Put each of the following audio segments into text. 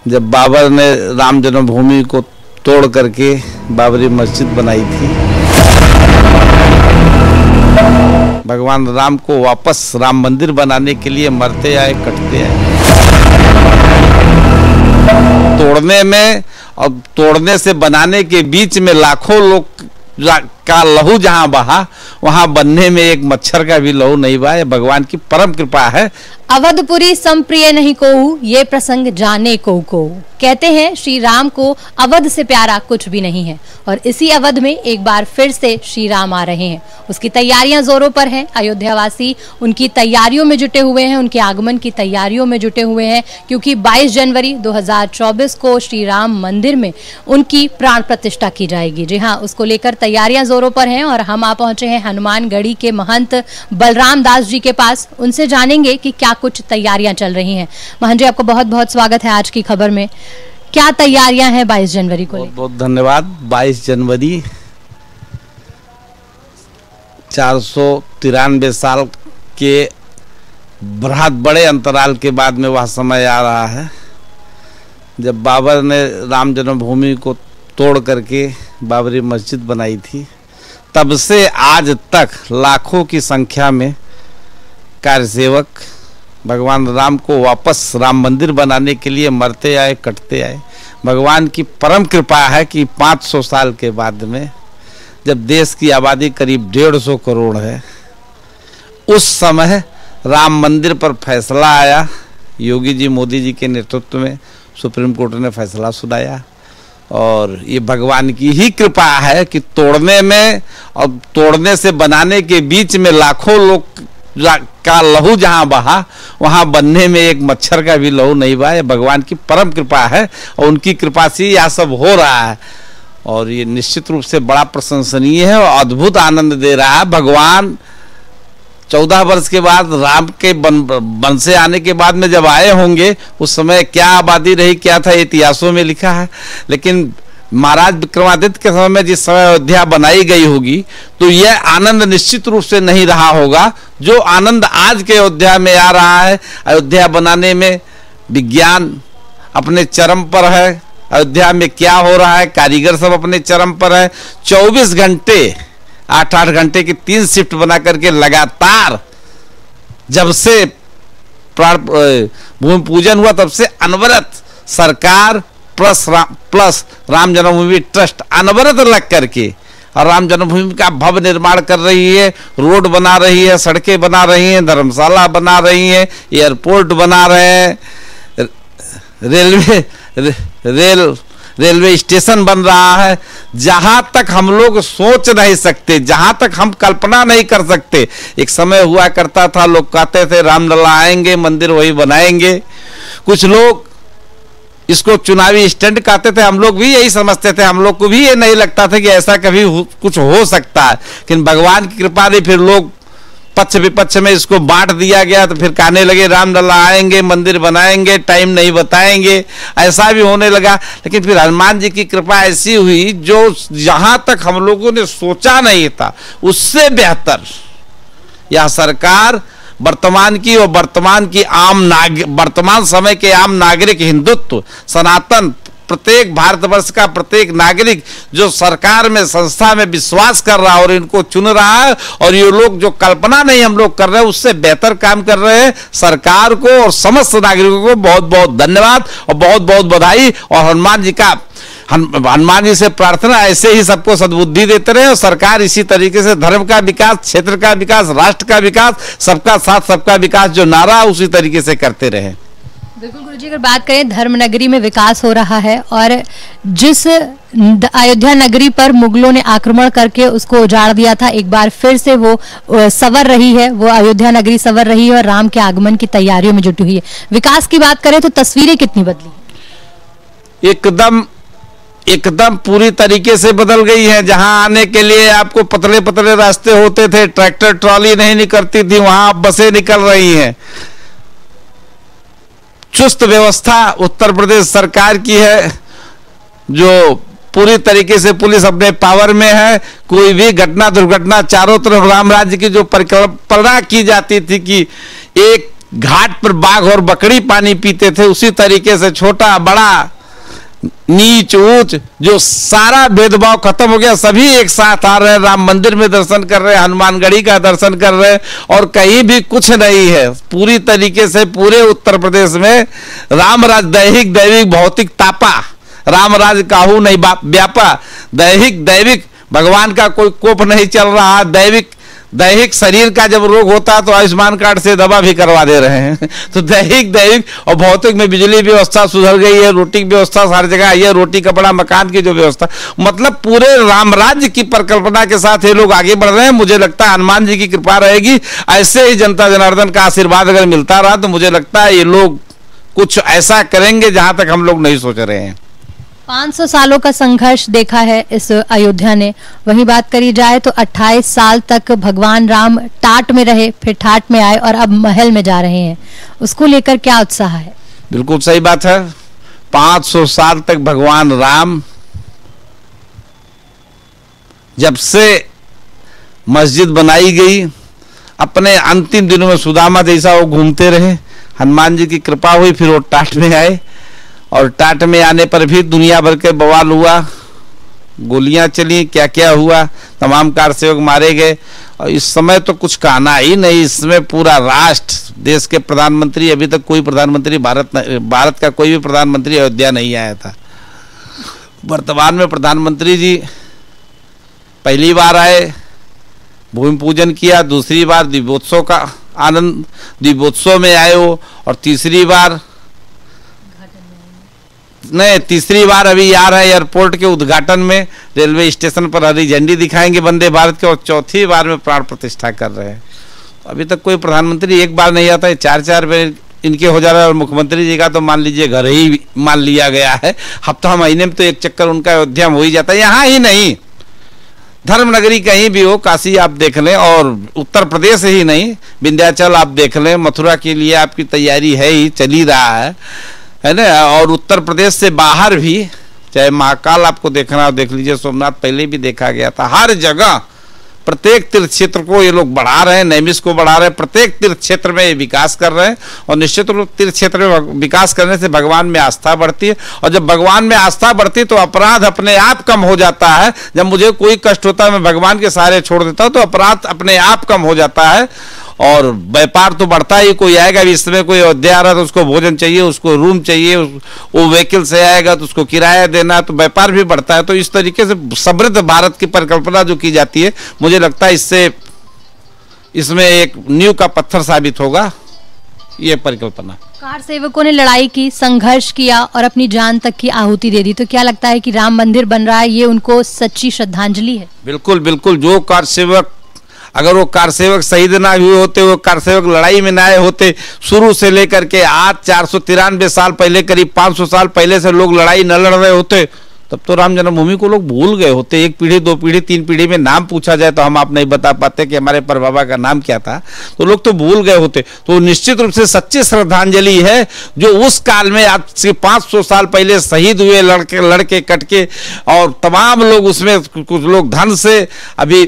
जब बाबर ने राम जन्मभूमि को तोड़ करके बाबरी मस्जिद बनाई थी, भगवान राम को वापस राम मंदिर बनाने के लिए मरते आए, कटते आए। तोड़ने में और तोड़ने से बनाने के बीच में लाखों लोग का लहू जहां बहा, वहां बनने में एक मच्छर का भी लहू नहीं बहा। भगवान की परम कृपा है। अवधपुरी संप्रिय नहीं कोहू, ये प्रसंग जाने को कहते हैं। श्री राम को अवध से प्यारा कुछ भी नहीं है और इसी अवध में एक बार फिर से श्री राम आ रहे हैं। उसकी तैयारियां जोरों पर हैं। अयोध्यावासी उनकी तैयारियों में जुटे हुए हैं, उनके आगमन की तैयारियों में जुटे हुए हैं, क्योंकि 22 जनवरी 2024 को श्री राम मंदिर में उनकी प्राण प्रतिष्ठा की जाएगी। जी हाँ, उसको लेकर तैयारियां जोरों पर हैं और हम आ पहुंचे हैं हनुमानगढ़ी के महंत बलराम दास जी के पास। उनसे जानेंगे कि क्या कुछ तैयारियां चल रही हैं। महंत जी, आपको बहुत बहुत स्वागत है आज की खबर में। क्या तैयारियां हैं 22 जनवरी को? बहुत बहुत धन्यवाद। 22 जनवरी 493 साल के बहुत बड़े अंतराल के बाद में वह समय आ रहा है जब बाबर ने राम जन्मभूमि को तोड़ करके बाबरी मस्जिद बनाई थी। तब से आज तक लाखों की संख्या में कार्यसेवक भगवान राम को वापस राम मंदिर बनाने के लिए मरते आए, कटते आए। भगवान की परम कृपा है कि 500 साल के बाद में, जब देश की आबादी करीब 150 करोड़ है, उस समय राम मंदिर पर फैसला आया। योगी जी, मोदी जी के नेतृत्व में सुप्रीम कोर्ट ने फैसला सुनाया और ये भगवान की ही कृपा है कि तोड़ने में और तोड़ने से बनाने के बीच में लाखों लोग का लहू जहां बहा, वहां बनने में एक मच्छर का भी लहू नहीं बहा। भगवान की परम कृपा है और उनकी कृपा से यह सब हो रहा है और ये निश्चित रूप से बड़ा प्रशंसनीय है और अद्भुत आनंद दे रहा है। भगवान 14 वर्ष के बाद राम के वन से आने के बाद में जब आए होंगे, उस समय क्या आबादी रही, क्या था, इतिहासों में लिखा है। लेकिन महाराज विक्रमादित्य के समय में जिस समय अयोध्या बनाई गई होगी, तो यह आनंद निश्चित रूप से नहीं रहा होगा जो आनंद आज के अयोध्या में आ रहा है। अयोध्या बनाने में विज्ञान अपने चरम पर है। अयोध्या में क्या हो रहा है, कारीगर सब अपने चरम पर है। 24 घंटे 8-8 घंटे की 3 शिफ्ट बना करके लगातार जब से भूमि पूजन हुआ, तब से अनवरत सरकार प्लस राम जन्मभूमि ट्रस्ट अनवरत लग करके और राम जन्मभूमि का भव्य निर्माण कर रही है। रोड बना रही है, सड़कें बना रही हैं, धर्मशाला बना रही हैं, एयरपोर्ट बना रहे हैं, रेलवे स्टेशन बन रहा है। जहां तक हम लोग सोच नहीं सकते, जहां तक हम कल्पना नहीं कर सकते। एक समय हुआ करता था, लोग कहते थे रामलला आएंगे, मंदिर वही बनाएंगे। कुछ लोग इसको चुनावी स्टंट कहते थे, हम लोग भी यही समझते थे। हम लोग को भी ये नहीं लगता था कि ऐसा कभी कुछ हो सकता है, लेकिन भगवान की कृपा ने फिर लोग पक्ष विपक्ष में इसको बांट दिया गया। तो फिर कहने लगे रामलला आएंगे, मंदिर बनाएंगे, टाइम नहीं बताएंगे, ऐसा भी होने लगा। लेकिन फिर हनुमान जी की कृपा ऐसी हुई जो जहां तक हम लोगों ने सोचा नहीं था, उससे बेहतर यह सरकार वर्तमान की और वर्तमान समय के आम नागरिक, हिंदुत्व, सनातन, प्रत्येक भारतवर्ष का प्रत्येक नागरिक जो सरकार में, संस्था में विश्वास कर रहा है और इनको चुन रहा है, और ये लोग जो कल्पना नहीं हम लोग कर रहे हैं, उससे बेहतर काम कर रहे हैं। सरकार को और समस्त नागरिकों को बहुत बहुत धन्यवाद और बहुत बहुत बधाई। और हनुमान जी से प्रार्थना ऐसे ही सबको सद्बुद्धि देते रहे और सरकार इसी तरीके से धर्म का विकास, क्षेत्र का विकास, राष्ट्र का विकास, सबका साथ सबका विकास जो नारा, उसी तरीके से करते रहे। बिल्कुल गुरुजी, अगर बात करें धर्म नगरी में विकास हो रहा है और जिस अयोध्या नगरी पर मुगलों ने आक्रमण करके उसको उजाड़ दिया था, एक बार फिर से वो संवर रही है, वो अयोध्या नगरी संवर रही है और राम के आगमन की तैयारियों में जुटी हुई है। विकास की बात करें तो तस्वीरें कितनी बदली? एकदम पूरी तरीके से बदल गई है। जहां आने के लिए आपको पतले पतले रास्ते होते थे, ट्रैक्टर ट्रॉली नहीं निकलती थी, वहां अब बसें निकल रही हैं। चुस्त व्यवस्था उत्तर प्रदेश सरकार की है, जो पूरी तरीके से पुलिस अपने पावर में है। कोई भी घटना दुर्घटना, चारों तरफ राम राज्य की जो परिकल्पना की जाती थी कि एक घाट पर बाघ और बकरी पानी पीते थे, उसी तरीके से छोटा बड़ा नीच ऊंच जो सारा भेदभाव खत्म हो गया। सभी एक साथ आ रहे हैं, राम मंदिर में दर्शन कर रहे हैं, हनुमानगढ़ी का दर्शन कर रहे हैं, और कहीं भी कुछ नहीं है। पूरी तरीके से पूरे उत्तर प्रदेश में राम राज दैहिक दैविक भौतिक तापा, राम राज काहू नहीं व्यापा। दैहिक दैविक भगवान का कोई कोप नहीं चल रहा। दैहिक शरीर का जब रोग होता है तो आयुष्मान कार्ड से दवा भी करवा दे रहे हैं। तो दैहिक दैविक और भौतिक में बिजली व्यवस्था सुधर गई है, रोटी की व्यवस्था हर जगह आई है, रोटी कपड़ा मकान की जो व्यवस्था, मतलब पूरे राम राज्य की परिकल्पना के साथ ये लोग आगे बढ़ रहे हैं। मुझे लगता है हनुमान जी की कृपा रहेगी, ऐसे ही जनता जनार्दन का आशीर्वाद अगर मिलता रहा तो मुझे लगता है ये लोग कुछ ऐसा करेंगे जहां तक हम लोग नहीं सोच रहे हैं। 500 सालों का संघर्ष देखा है इस अयोध्या ने। वहीं बात करी जाए तो 28 साल तक भगवान राम टाट में रहे, फिर ठाट में आए और अब महल में जा रहे हैं। उसको लेकर क्या उत्साह है? बिल्कुल सही बात है। 500 साल तक भगवान राम जब से मस्जिद बनाई गई, अपने अंतिम दिनों में सुदामा जैसा वो घूमते रहे। हनुमान जी की कृपा हुई, फिर वो टाट में आए, और टाट में आने पर भी दुनिया भर के बवाल हुआ, गोलियां चली, क्या क्या हुआ, तमाम कारसेवक मारे गए। और इस समय तो कुछ कहना ही नहीं, इसमें पूरा राष्ट्र, देश के प्रधानमंत्री, अभी तक कोई प्रधानमंत्री भारत का कोई भी प्रधानमंत्री अयोध्या नहीं आया था। वर्तमान में प्रधानमंत्री जी पहली बार आए, भूमि पूजन किया, दूसरी बार दीपोत्सव का आनंद, दीपोत्सव में आए हो, और तीसरी बार अभी आ रहा है एयरपोर्ट के उद्घाटन में, रेलवे स्टेशन पर हरी झंडी दिखाएंगे वंदे भारत के, और चौथी बार में प्राण प्रतिष्ठा कर रहे हैं। अभी तक कोई प्रधानमंत्री एक बार नहीं आता है, 4-4 बार इनके हो जा रहा है। और मुख्यमंत्री जी का तो मान लीजिए घर ही मान लिया गया है, हफ्ता महीने में तो एक चक्कर उनका अयोध्या में हो ही जाता है। यहाँ ही नहीं, धर्म नगरी कहीं भी हो, काशी आप देख लें, और उत्तर प्रदेश ही नहीं, विंध्याचल आप देख लें, मथुरा के लिए आपकी तैयारी है ही, चल ही रहा है ना। और उत्तर प्रदेश से बाहर भी, चाहे महाकाल आपको देखना हो देख लीजिए, सोमनाथ पहले भी देखा गया था। हर जगह प्रत्येक तीर्थ क्षेत्र को ये लोग बढ़ा रहे हैं, नैमिष को बढ़ा रहे हैं, प्रत्येक तीर्थ क्षेत्र में ये विकास कर रहे हैं। और निश्चित रूप तीर्थ क्षेत्र में विकास करने से भगवान में आस्था बढ़ती है, और जब भगवान में आस्था बढ़ती है तो अपराध अपने आप कम हो जाता है। जब मुझे कोई कष्ट होता है, मैं भगवान के सहारे छोड़ देता हूँ, तो अपराध अपने आप कम हो जाता है, और व्यापार तो बढ़ता ही। कोई आएगा इस समय, कोई अयोध्या आ रहा है तो उसको भोजन चाहिए, उसको रूम चाहिए, वो व्हीकल से आएगा तो उसको किराया देना, तो व्यापार भी बढ़ता है। तो इस तरीके से समृद्ध भारत की परिकल्पना जो की जाती है, मुझे लगता है इसमें एक नींव का पत्थर साबित होगा ये परिकल्पना। कार सेवकों ने लड़ाई की, संघर्ष किया और अपनी जान तक की आहुति दे दी, तो क्या लगता है कि राम मंदिर बन रहा है, ये उनको सच्ची श्रद्धांजलि है? बिल्कुल बिल्कुल। जो कार सेवक, अगर वो कार सेवक शहीद ना हुए होते, वो कार सेवक लड़ाई में ना आए होते, शुरू से लेकर के आज 493 साल पहले, करीब 500 साल पहले से लोग लड़ाई न लड़ रहे होते, तब तो राम जन्मभूमि को लोग भूल गए होते। 1 पीढ़ी 2 पीढ़ी 3 पीढ़ी में नाम पूछा जाए तो हम आप नहीं बता पाते कि हमारे परबाबा का नाम क्या था, तो लोग तो भूल गए होते। तो निश्चित रूप से सच्ची श्रद्धांजलि है जो उस काल में आज से 500 साल पहले शहीद हुए लड़के कटके, और तमाम लोग उसमें, कुछ लोग धन से, अभी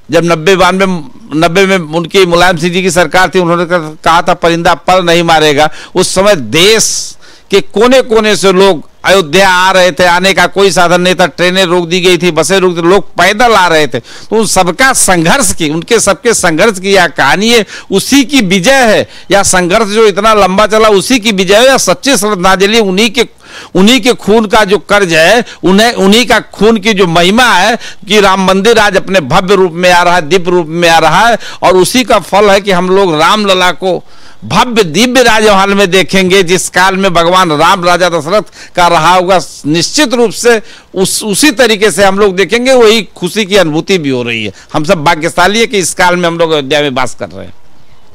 जब 90 में उनकी मुलायम सिंह जी की सरकार थी, उन्होंने कहा था परिंदा पर नहीं मारेगा। उस समय देश के कोने कोने से लोग अयोध्या आ रहे थे, आने का कोई साधन नहीं था, ट्रेनें रोक दी गई थी, बसें रोक दी, लोग पैदल आ रहे थे। तो उन सबका संघर्ष की, उनके सबके संघर्ष की यह कहानी है, उसी की विजय है, या संघर्ष जो इतना लंबा चला उसी की विजय है, या सच्ची श्रद्धांजलि उन्हीं के खून का जो कर्ज है, उन्हीं का खून की जो महिमा है कि राम मंदिर आज अपने भव्य रूप में आ रहा है, दिव्य रूप में आ रहा है, और उसी का फल है कि हम लोग रामलला को भव्य दिव्य राजमहल में देखेंगे, जिस काल में भगवान राम राजा दशरथ का रहा होगा। निश्चित रूप से उसी तरीके से हम लोग देखेंगे, वही खुशी की अनुभूति भी हो रही है। हम सब भाग्यशाली है कि इस काल में हम लोग अयोध्या में वास कर रहे हैं।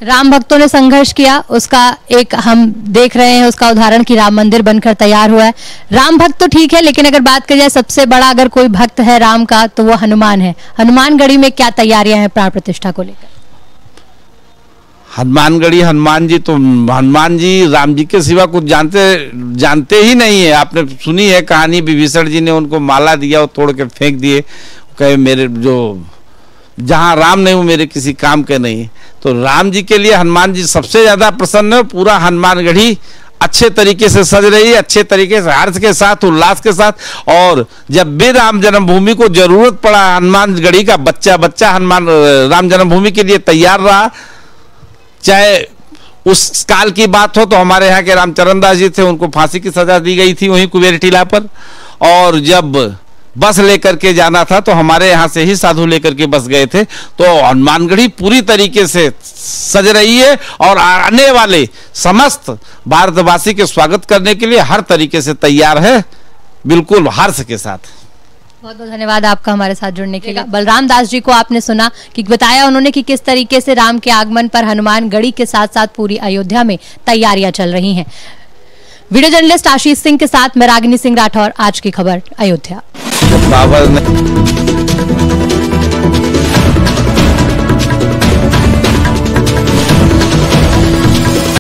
राम भक्तों ने संघर्ष किया, उसका एक हम देख रहे हैं, उसका उदाहरण कि राम मंदिर बनकर तैयार हुआ है। राम भक्त तो ठीक है, लेकिन अगर बात करी जाए सबसे बड़ा अगर कोई भक्त है राम का, तो वो हनुमान है। हनुमानगढ़ी में क्या तैयारियां हैं प्राण प्रतिष्ठा को लेकर? हनुमानगढ़ी, हनुमान जी राम जी के सिवा कुछ जानते ही नहीं है। आपने सुनी है कहानी, विभीषण जी ने उनको माला दिया, वो तोड़ के फेंक दिए, कहे मेरे जो जहाँ राम नहीं वो मेरे किसी काम के नहीं। तो राम जी के लिए हनुमान जी सबसे ज्यादा प्रसन्न है। पूरा हनुमानगढ़ी अच्छे तरीके से सज रही है, अच्छे तरीके से हर्ष के साथ, उल्लास के साथ। और जब भी राम जन्मभूमि को जरूरत पड़ा, हनुमानगढ़ी का बच्चा बच्चा हनुमान राम जन्मभूमि के लिए तैयार रहा। चाहे उस काल की बात हो तो हमारे यहाँ के रामचरण दास जी थे, उनको फांसी की सजा दी गई थी वहीं कुबेर टीला पर। और जब बस लेकर के जाना था तो हमारे यहाँ से ही साधु लेकर के बस गए थे। तो हनुमानगढ़ी पूरी तरीके से सज रही है और आने वाले समस्त भारतवासी के स्वागत करने के लिए हर तरीके से तैयार है, बिल्कुल हर्ष के साथ। बहुत बहुत धन्यवाद आपका हमारे साथ जुड़ने के लिए। बलराम दास जी को आपने सुना कि बताया उन्होंने कि किस तरीके से राम के आगमन पर हनुमानगढ़ी के साथ साथ पूरी अयोध्या में तैयारियां चल रही हैं। वीडियो जर्नलिस्ट आशीष सिंह के साथ मैं रागिनी सिंह राठौर, आज की खबर अयोध्या। बाबर ने